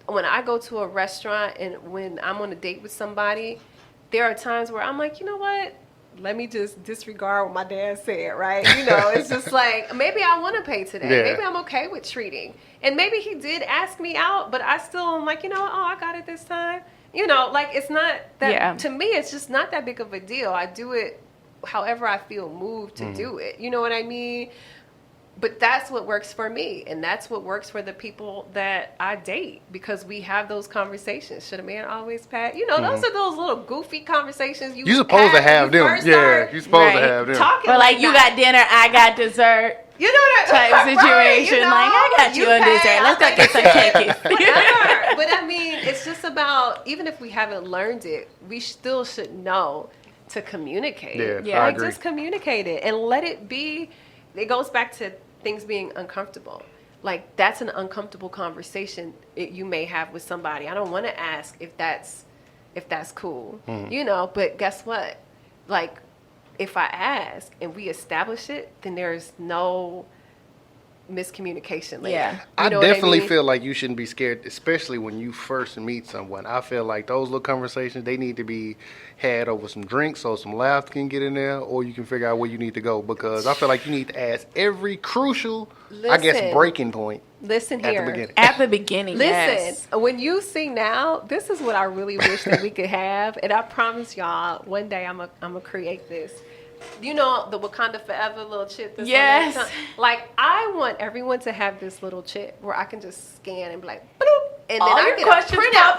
When I go to a restaurant and when I'm on a date with somebody, there are times where I'm like, you know what? Let me just disregard what my dad said, right? It's just like, maybe I want to pay today. Yeah. Maybe I'm okay with treating. And maybe he did ask me out, but I still am like, I got it this time. Like, it's not that, to me, it's just not that big of a deal. I do it however I feel moved to do it. You know what I mean? But that's what works for me. And that's what works for the people that I date, because we have those conversations. Should a man always pay? Those are those little goofy conversations you're supposed to have them. Yeah, you're supposed to have them. Or like, you got dinner, I got dessert. You know that type situation. Like, I got you on dessert. Let's go get some cake. But I mean, it's just about, even if we haven't learned it, we still should know to communicate. Yeah, I agree. Just communicate it and let it be. It goes back to things being uncomfortable. Like, that's an uncomfortable conversation you may have with somebody. I don't want to ask if that's cool, but guess what? Like, if I ask and we establish it, then there's no miscommunication later. Yeah. I definitely feel like you shouldn't be scared, especially when you first meet someone. I feel like those little conversations, they need to be had over some drinks so some laughs can get in there, or you can figure out where you need to go, because I feel like you need to ask every crucial, breaking point. Listen here. At the beginning. Listen, when you sing now, this is what I really wish that we could have, and I promise y'all, one day I'm gonna create this. The Wakanda Forever little chip? Yes. Like, I want everyone to have this little chip where I can just scan and be like, boop, and then I get a printout.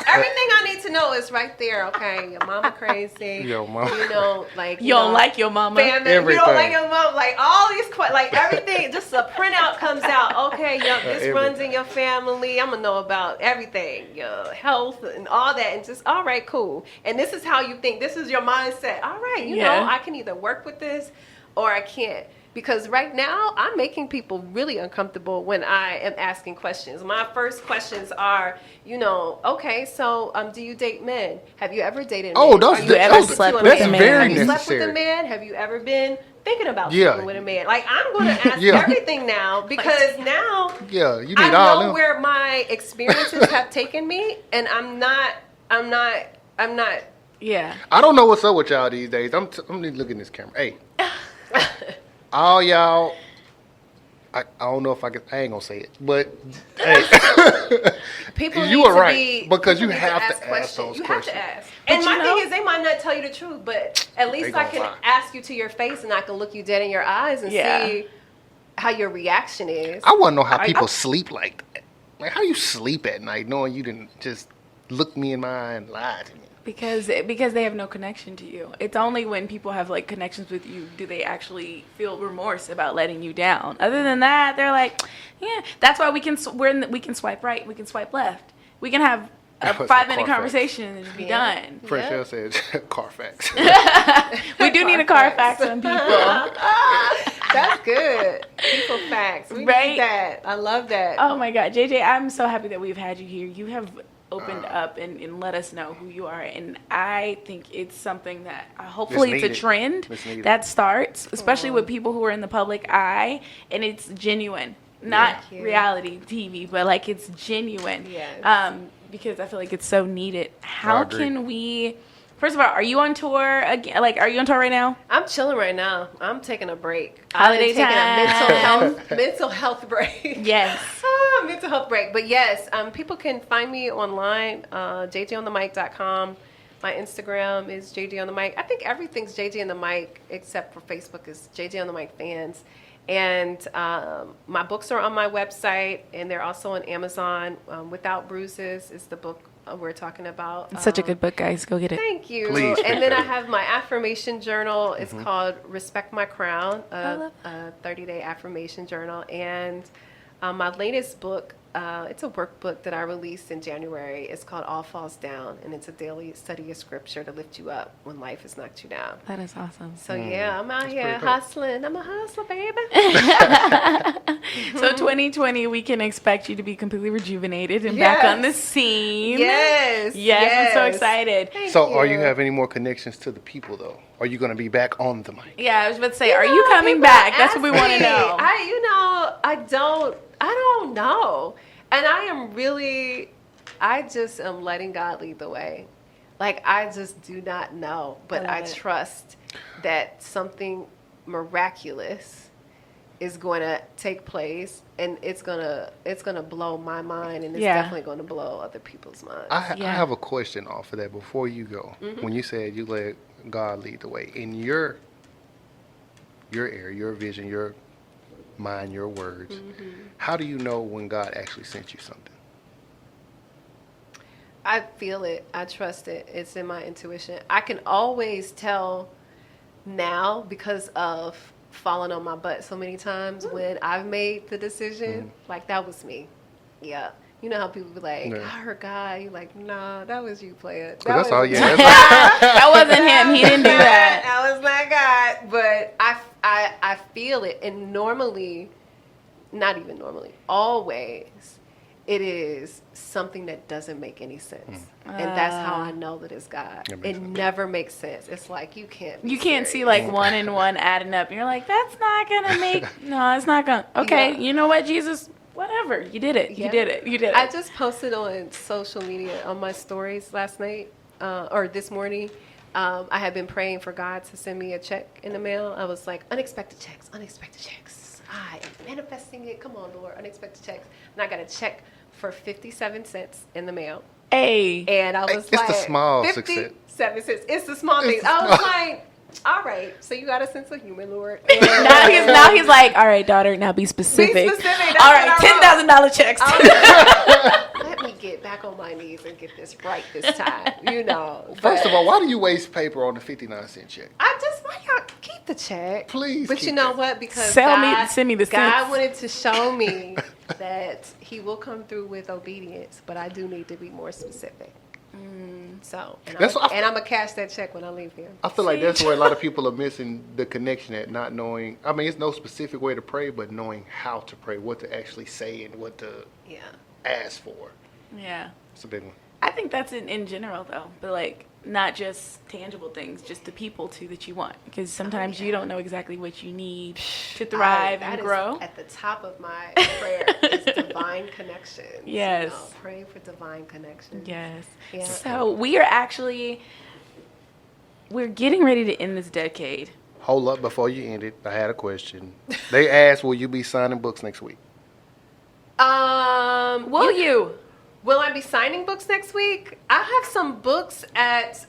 Everything I need to know is right there. Okay, your mama crazy. Yo, mama. You don't like your mama. Everything. You don't like your mama. Like, all these like everything. Just a printout comes out. Okay, this runs in your family. I'm gonna know about everything, your health and all that, and just, all right, cool. And this is how you think. This is your mindset. All right, I can either work with this or I can't. Because right now, I'm making people really uncomfortable when I am asking questions. My first questions are, okay, so do you date men? Have you ever dated men? Have you ever slept with a man? Very Have you necessary. slept with a man? Have you ever been thinking about sleeping with a man? Like, I'm going to ask everything now, because now you need I all know them. where my experiences have taken me, and I'm not. Yeah. I don't know what's up with y'all these days. I'm looking at this camera. Hey. All y'all, I don't know if I ain't gonna say it, but hey, people you are right, because you have to ask those questions. You have to ask. And my thing is, they might not tell you the truth, but at least I can ask you to your face, and I can look you dead in your eyes and see how your reaction is. I want to know how people sleep like that. Like, how you sleep at night knowing you didn't just look me in my eye and lie to me. Because they have no connection to you. It's only when people have like connections with you do they actually feel remorse about letting you down. Other than that, they're like, yeah. That's why we can swipe right, we can swipe left. We can have a 5-minute conversation and be done. Fresh said Carfax. We do need a Carfax on people. That's good. People facts. We need that. I love that. Oh my God, JJ, I'm so happy that we've had you here. You have opened up and let us know who you are, and I think it's something that hopefully it's a trend that starts, especially with people who are in the public eye, and it's genuine, not reality TV, but like it's genuine. Yes. Because I feel like it's so needed. How can we First of all, are you on tour again? Like, are you on tour right now? I'm chilling right now. I'm taking a break. Holiday I'm taking time. a mental health break. Yes. Mental health break. But yes, people can find me online, jjonthemic.com. My Instagram is JJ on the Mic. I think everything's JJ on the Mic except for Facebook is JJ on the Mic Fans. And my books are on my website, and they're also on Amazon. Without Bruises is the book we're talking about. It's such a good book, guys. Go get it. Thank you. Please And then I have my affirmation journal. It's called Respect My Crown, I love a 30-day affirmation journal. And my latest book, it's a workbook that I released in January. It's called All Falls Down, and it's a daily study of scripture to lift you up when life has knocked you down. That is awesome. So yeah, I'm out here pretty cool. hustling. I'm a hustler, baby. So 2020, we can expect you to be completely rejuvenated and back on the scene. Yes. Yes, I'm so excited. Thank So, are you have any more connections to the people though? Are you going to be back on the mic? Yeah, I was about to say, are you coming back? That's what we want to know. I don't know. And I just am letting God lead the way. Like, I just do not know. But I trust that something miraculous is going to take place, and it's gonna blow my mind, and it's definitely going to blow other people's minds. I have a question off of that before you go. When you said you let God lead the way, in your area, your vision, your mind, your words, how do you know when God actually sent you something? I feel it. I trust it. It's in my intuition. I can always tell now because of falling on my butt so many times when I've made the decision, like that was me. Yeah. You know how people be like, I heard God. You're like, nah, that was you, player. That's all. Yeah. That wasn't him. He didn't do that. That was not God. But I feel it. And normally, not even normally, always, it is something that doesn't make any sense. And that's how I know that it's God. It never makes sense. It's like you can't see like one and one adding up. And you're like, that's not going to make, no, it's not going to. Okay, you know what, Jesus? Whatever. You did it. You did it. You did it. I just posted on social media on my stories last night or this morning. I had been praying for God to send me a check in the mail. I was like, unexpected checks. I am manifesting it. Come on, Lord, unexpected checks. And I got a check for 57 cents in the mail. Hey. And I was It's like, the small 57 success. cents. It's the small things. I was like, all right, so you got a sense of humor, Lord. Now he's like, all right, daughter, now be specific. Be specific. All right, $10,000 checks. Let me get back on my knees and get this right this time, you know. First of all, why do you waste paper on the 59-cent check? Why y'all keep the check? Please. But keep you know that. what? Because send me the God cents. wanted to show me that He will come through with obedience, but I do need to be more specific. So, and I'm gonna cash that check when I leave here. I feel like that's where a lot of people are missing the connection at not knowing. I mean, it's no specific way to pray, but knowing how to pray, what to actually say, and what to ask for. Yeah. It's a big one. I think that's in general, though. But, like, not just tangible things, just the people, too, that you want. Because sometimes you don't know exactly what you need to thrive and grow. At the top of my prayer is divine connections. Yes. You know, praying for divine connections. Yes. Yeah. So we're getting ready to end this decade. Hold up before you end it. I had a question. They asked, will you be signing books next week? Will you? Will I be signing books next week? I have some books at...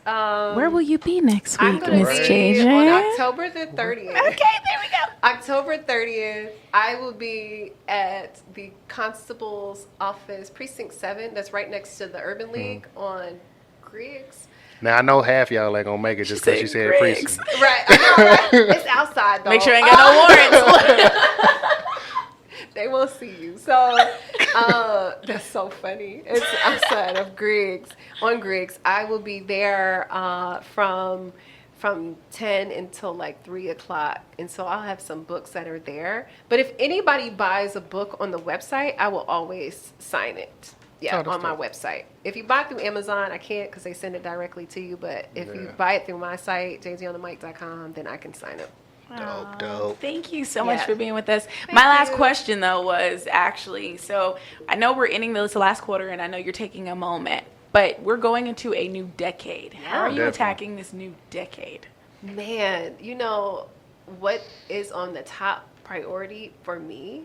Where will you be next I'm week, going Miss to be JJ? on October the 30th. Okay, there we go. October 30th, I will be at the Constable's office, Precinct 7. That's right next to the Urban League on Griggs. Now, I know half y'all ain't going to make it just because she said Griggs. precinct. Right, I know, right? It's outside, though. Make sure I ain't got no warrants. They won't see you. So that's so funny. It's outside of Griggs. On Griggs, I will be there from 10 until like 3 o'clock. And so I'll have some books that are there. But if anybody buys a book on the website, I will always sign it. Yeah, on my website. If you buy it through Amazon, I can't because they send it directly to you. But if you buy it through my site, jjonthemic.com, then I can sign it. Dope. Thank you so much for being with us. My last question, though, was actually, so I know we're ending this last quarter, and I know you're taking a moment. but we're going into a new decade. How are you Definitely. attacking this new decade? Man, you know, what is on the top priority for me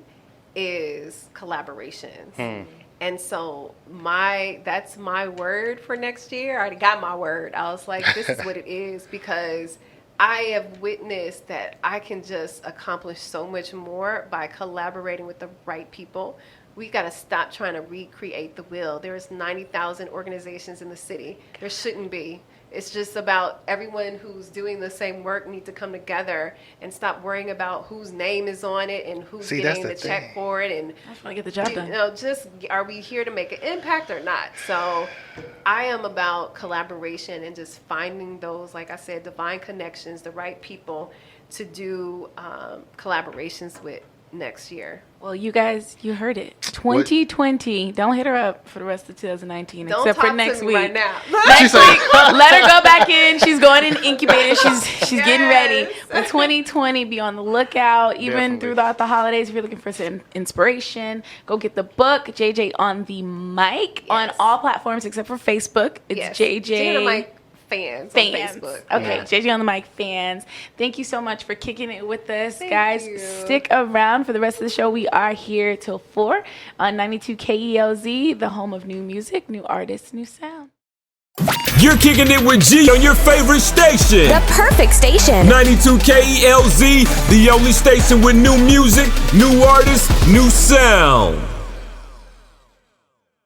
is collaborations. And so that's my word for next year. I already got my word. I was like, this is what it is, because I have witnessed that I can just accomplish so much more by collaborating with the right people. We got to stop trying to recreate the wheel. There's 90,000 organizations in the city. There shouldn't be. It's just about everyone who's doing the same work need to come together and stop worrying about whose name is on it and who's getting the check for it. And I just want to get the job done. You know, just are we here to make an impact or not? So I am about collaboration and just finding those, like I said, divine connections, the right people to do collaborations with next year. Well, you guys, you heard it. 2020. Don't hit her up for the rest of 2019, Don't except for talk next to me week. right now. Next week, let her go back in. She's going in incubator. She's getting ready. But 2020, be on the lookout. Even Definitely. throughout the holidays, if you're looking for some inspiration, go get the book, JJ on the Mic, on all platforms except for Facebook. It's JJ on the Mic fans on Facebook. Okay, JJ on the Mic fans. Thank you so much for kicking it with us, Thank guys. you. Stick around for the rest of the show. We are here till 4 on 92 KELZ, the home of new music, new artists, new sound. You're kicking it with G on your favorite station. The perfect station. 92 KELZ, the only station with new music, new artists, new sound.